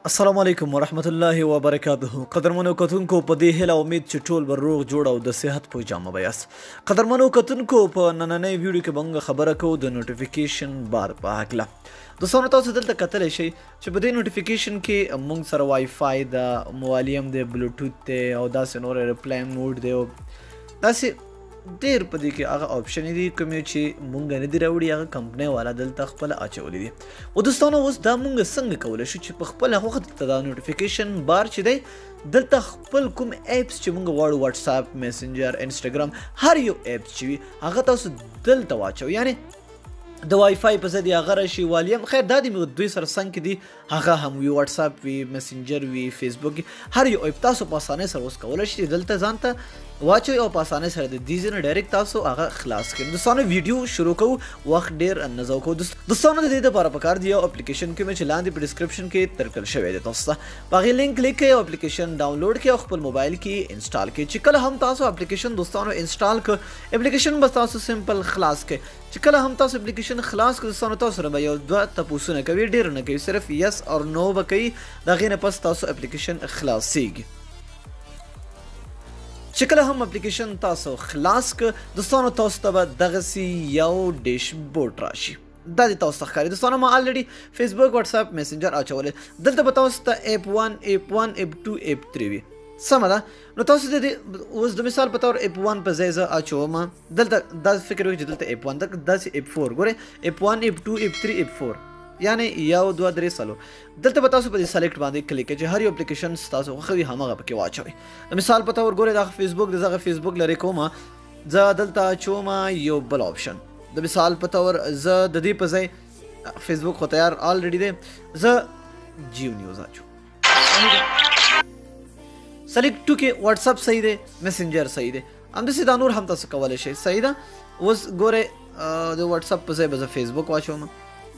السلام علیکم ورحمت الله وبرکاته. قدرمنو کتونکو په دې هیله امید چې ټول به روغ جوړ او د صحت په جامه بیاست. قدرمنو کتونکو په نننۍ ویډیو کې موږ خبره کوو د نوټیفیکیشن بار په هکله. دوستانو تاسو دلته کتلی شئ چې په دې نوټیفیکیشن کې موږ سره وای فای ده، موالیم دی، بلوټوث دی او داسې نور ایروپلین موډ دی او داسې ډېر په دې کې هغه آپشن دي کومې چې مونږ نه دي راوړي، هغه کمپنۍ والا دلته خپله اچولي دي. او دوستانو اوس دا مونږ څنګه کولی شو چې په خپله خوښه دلته دا نوټیفیکیشن بار چې دی دلته خپل کوم ایپس چې مونږ غواړو واتساپ، میسنجر، انسټاګرام، هر یو ایپس چې وي هغه تاسو دلته واچوئ. یعنې د وای فای په ځای د هغه راشي والیم خیر دا د دوی سره څنګ کې دي هغه هم وي، واتساپ وي، میسنجر وي، فیسبوک وي، هر یو ایپ تاسو په اسانۍ سره اوس کولی شئ دلته ځان ته واچوئ او په اسانۍ سره د دې ځای نه ډایرکټ تاسو هغه خلاص کړئ. دوستانو ویډیو شروع کوو، وخت ډېر نه ضایع کوو. دوستانو د دې دپاره پکار دی یو اپلیکیشن کې مې چې لاندې په ډسکرپشن کې درکړل شوی دی تاسو ته په هغې لینک کلیک کړئ او اپلیکیشن ډاونلوډ کړئ او خپل موبایل کې انسټال کړئ. چې کله هم تاسو اپلیکیشن دوستانو انسټال کړ اپلیکیشن به تاسو سمپل خلاص کړئ. چې کله هم تاسو اپلیکیشن خلاص کړئ دوستانو تاسو سره به یو دوه تپوسونه کوي، ډېر نه کوي، صرف یس اور نو به کوي. د هغې نه پس تاسو اپلیکیشن خلاصیږي. چې کله هم اپلیکیشن تاسو خلاص ک دوستانو تاسو ته به دغسې یو ډیشبورډ راشي. دا د تاسو ته ښکاري. دوستانو ما الریډي فیسبوک، واتساپ، میسنجر اچولی. دلته به تاسو ته ایپ 1، ایپ 1، ایپ 2، ایپ 3 وي. سمه ده. نو تاسو د دې اوس د مثال په طور ایپ 1 په ځای زه اچوم. دلته دا فکر وکړئ چې دلته ایپ 1 داسې ایپ 4 ګورئ ایپ 1، ایپ 2، ایپ 3، ایپ 4 یعنې یو دوه درې څلور. دلته به تاسو په دې سلیکټ باندې کلیک کړئ چې هر یو اپلیکیشن ستاسو خوښه وي همغه پکې واچوئ. د مثال په طور ګورئ دغه فیسبوک دی، زه فیسبوک لرې کومه، زه دلته اچوم یو بل آپشن. د مثال په طور زه د دې په ځای فیسبوک خو تیار الریډي دی، زه جیو نیوز اچوم. سلیکټ ټو کې واتساپ صحیح دی، میسنجر صحیح دی، همداسې دا نور هم تاسو کولی شئ. صحیح ده. اوس ګورئ د واتساپ په ځای به زه فیسبوک واچوم.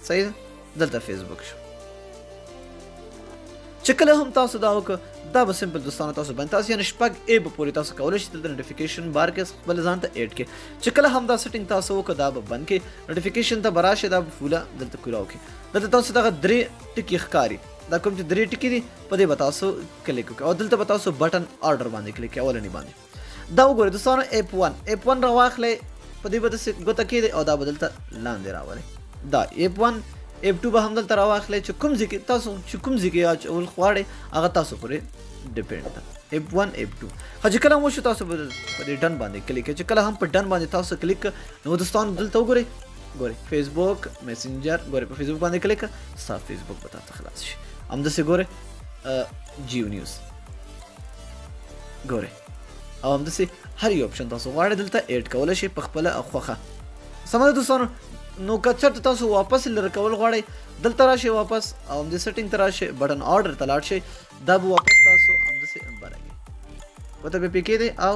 صحیح ده. دلته فیسبوک شو. چې کله هم تاسو دا وکړه دا به سمپل دوستانو تاسو باندې تاسو یعنې شپږ ایپ پورې تاسو کولی شئ دلته نوټیفیکیشن بار کې خپل ځان ته ایډ کړئ. چې کله هم دا سیټینګ تاسو وکړه دا به بند کړئ، نوټیفیکیشن ته به راشئ، دا به فوله دلته کولاو کړئ. دلته تاسو دغه درې ټکي ښکاري، دا کوم چې درې ټکي دي په دې به تاسو کلیک وکړئ او دلته به تاسو بټن آرډر باندې کلیک کړئ اولني باندې. دا وګورئ دوستانو ایپ 1، ایپ 1 راواخلئ په دې به داسې ګوته کېدئ او دا به دلته لاندې راولئ. دا ایپ 1، ایپ 2 به هم دلته راواخلئ چې کوم ځای کې تاسو چې کوم ځای کې اچول غواړئ هغه تاسو پورې ډیپینډ ده. ایپ 1، ایپ 2 خو چې کله هم وشو تاسو به په دې ډن باندې کلیک کړئ. چې کله هم په ډن باندې تاسو کلیک کړئ نو دوستانو دلته وګورئ فیسبوک، میسنجر، ګورئ په فیسبوک باندې کلیک کړئ ستا فیسبوک به تاسو خلاص شي. همداسې ګورئ جیو نیوز ګورئ او همداسې هر یو اپشن تاسو غواړئ دلته ایډ کولی شئ په خپله خوښه. سمه ده دوستانو. نو که چېرته تاسو واپس لرې کول غواړئ دلته راشئ واپس او همدې سیټینګ ته راشئ، بټن آرډر ته لاړ شئ، دا به واپس تاسو همداسې بره کړئ، ګوته به پرې کېدئ او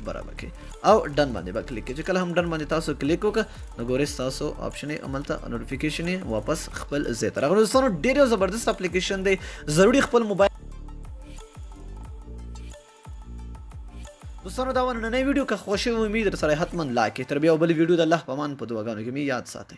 بره به کړئ او ډن باندې به کلیک کړئ. چې کله هم ډن باندې تاسو کلیک وکړه نو ګورئ ستاسو آپشن یې هملته نوټیفیکیشن یې واپس خپل ځای ته راغلی. دوستانو ډېر یو زبردست اپلیکیشن دی، ضروري خپل موبایل دوستانو دا نننۍ ویډیو که خوښ وي امید در سره حتما لایک کړئ. تر بیا یو بل ویډیو د الله په امان په دعاګانو کې مې یاد ساتئ.